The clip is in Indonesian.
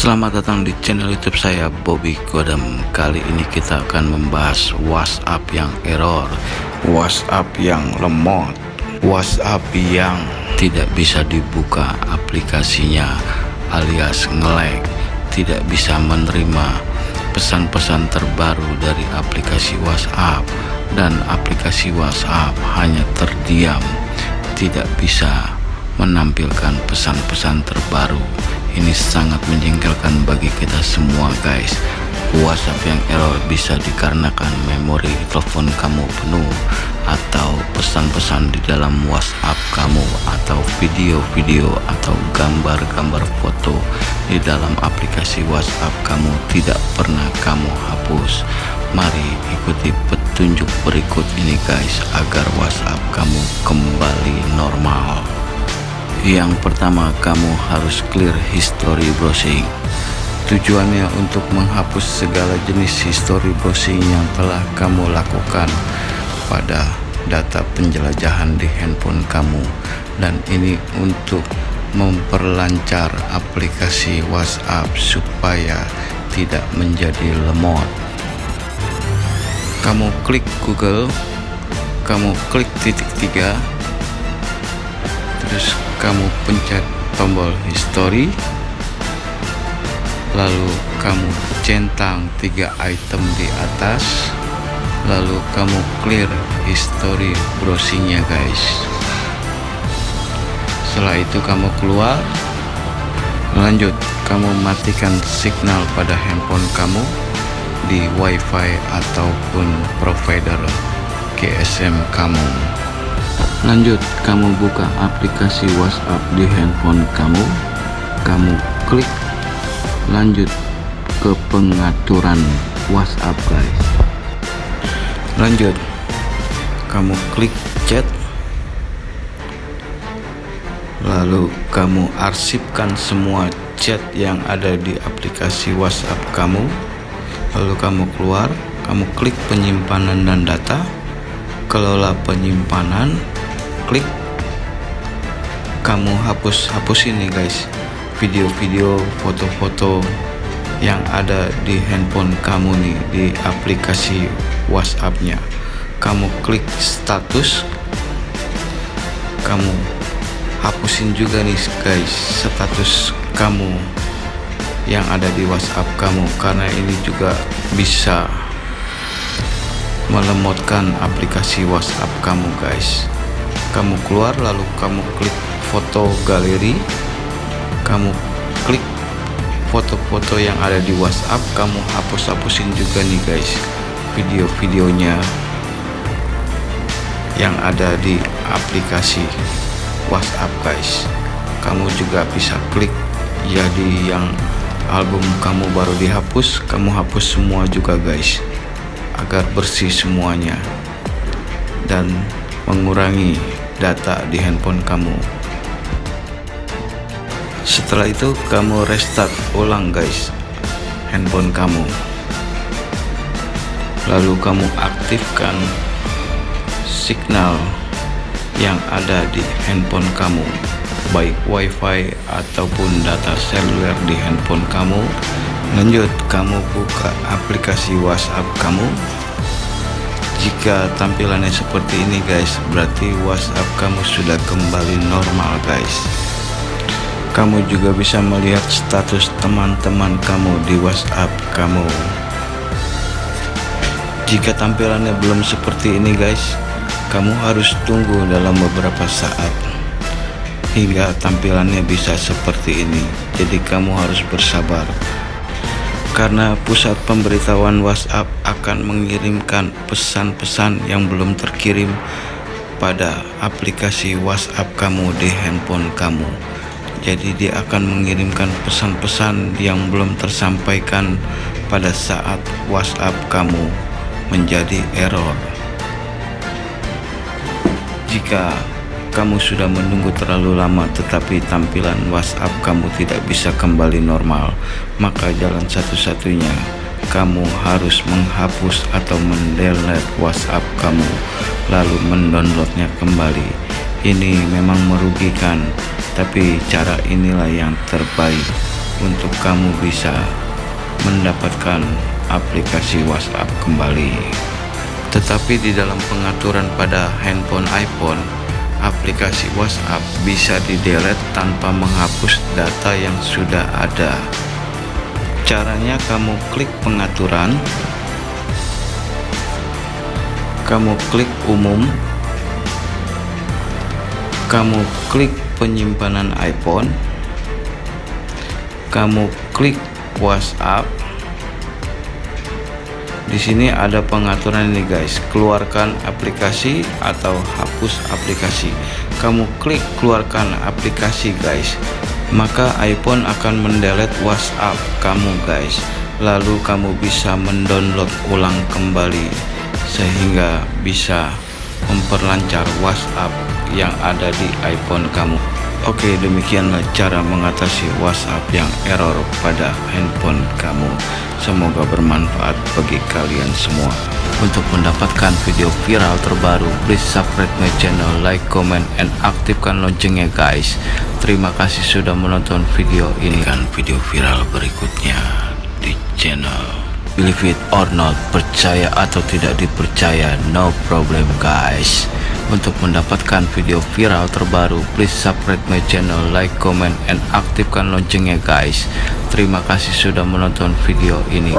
Selamat datang di channel YouTube saya, Bobby Godam. Kali ini kita akan membahas WhatsApp yang error, WhatsApp yang lemot, WhatsApp yang tidak bisa dibuka aplikasinya alias nge-lag, tidak bisa menerima pesan-pesan terbaru dari aplikasi WhatsApp, dan aplikasi WhatsApp hanya terdiam, tidak bisa menampilkan pesan-pesan terbaru. Ini sangat menjengkelkan bagi kita semua, guys. WhatsApp yang error bisa dikarenakan memori telepon kamu penuh, atau pesan-pesan di dalam WhatsApp kamu, atau video-video atau gambar-gambar foto di dalam aplikasi WhatsApp kamu tidak pernah kamu hapus. Mari ikuti petunjuk berikut ini, guys, agar WhatsApp kamu kembali normal. Yang pertama, kamu harus clear history browsing. Tujuannya untuk menghapus segala jenis history browsing yang telah kamu lakukan pada data penjelajahan di handphone kamu, dan ini untuk memperlancar aplikasi WhatsApp supaya tidak menjadi lemot. Kamu klik Google, kamu klik titik 3, terus kamu pencet tombol history, lalu kamu centang 3 item di atas, lalu kamu clear history browsingnya, guys. Setelah itu kamu keluar, lanjut kamu matikan signal pada handphone kamu di wifi ataupun provider GSM kamu. Lanjut kamu buka aplikasi WhatsApp di handphone kamu, kamu klik lanjut ke pengaturan WhatsApp, guys. Lanjut kamu klik chat, lalu kamu arsipkan semua chat yang ada di aplikasi WhatsApp kamu, lalu kamu keluar, kamu klik penyimpanan dan data, kelola penyimpanan, klik, kamu hapus ini, guys, video-video, foto-foto yang ada di handphone kamu nih, di aplikasi WhatsApp-nya. Kamu klik status, kamu hapusin juga nih, guys, status kamu yang ada di WhatsApp kamu, karena ini juga bisa melemotkan aplikasi WhatsApp kamu, guys. Kamu keluar, lalu kamu klik foto galeri, kamu klik foto-foto yang ada di WhatsApp, kamu hapusin juga nih, guys, video-videonya yang ada di aplikasi WhatsApp, guys. Kamu juga bisa klik jadi yang album kamu baru dihapus, kamu hapus semua juga, guys, agar bersih semuanya dan mengurangi data di handphone kamu. Setelah itu kamu restart ulang, guys, handphone kamu, lalu kamu aktifkan signal yang ada di handphone kamu, baik wifi ataupun data seluler di handphone kamu. Lanjut kamu buka aplikasi WhatsApp kamu. Jika tampilannya seperti ini, guys, berarti WhatsApp kamu sudah kembali normal, guys. Kamu juga bisa melihat status teman-teman kamu di WhatsApp kamu. Jika tampilannya belum seperti ini, guys, kamu harus tunggu dalam beberapa saat hingga tampilannya bisa seperti ini. Jadi kamu harus bersabar, karena pusat pemberitahuan WhatsApp akan mengirimkan pesan-pesan yang belum terkirim pada aplikasi WhatsApp kamu di handphone kamu. Jadi dia akan mengirimkan pesan-pesan yang belum tersampaikan pada saat WhatsApp kamu menjadi error. Jika kamu sudah menunggu terlalu lama tetapi tampilan WhatsApp kamu tidak bisa kembali normal, maka jalan satu-satunya kamu harus menghapus atau mendelete WhatsApp kamu, lalu mendownloadnya kembali. Ini memang merugikan, tapi cara inilah yang terbaik untuk kamu bisa mendapatkan aplikasi WhatsApp kembali. Tetapi di dalam pengaturan pada handphone iPhone, aplikasi WhatsApp bisa di-delete tanpa menghapus data yang sudah ada. Caranya kamu klik pengaturan, kamu klik umum, kamu klik penyimpanan iPhone, kamu klik WhatsApp. Di sini ada pengaturan ini guys, keluarkan aplikasi atau hapus aplikasi. Kamu klik keluarkan aplikasi guys, maka iPhone akan mendelete WhatsApp kamu guys. Lalu kamu bisa mendownload ulang kembali sehingga bisa memperlancar WhatsApp yang ada di iPhone kamu. Oke, demikianlah cara mengatasi WhatsApp yang error pada handphone kamu. Semoga bermanfaat bagi kalian semua. Untuk mendapatkan video viral terbaru, please subscribe my channel, like, comment, and aktifkan loncengnya guys. Terima kasih sudah menonton video ini. Kan video viral berikutnya di channel. Believe it or not, percaya atau tidak dipercaya, no problem guys. Untuk mendapatkan video viral terbaru, please subscribe my channel, like, comment, and aktifkan loncengnya guys. Terima kasih sudah menonton video ini.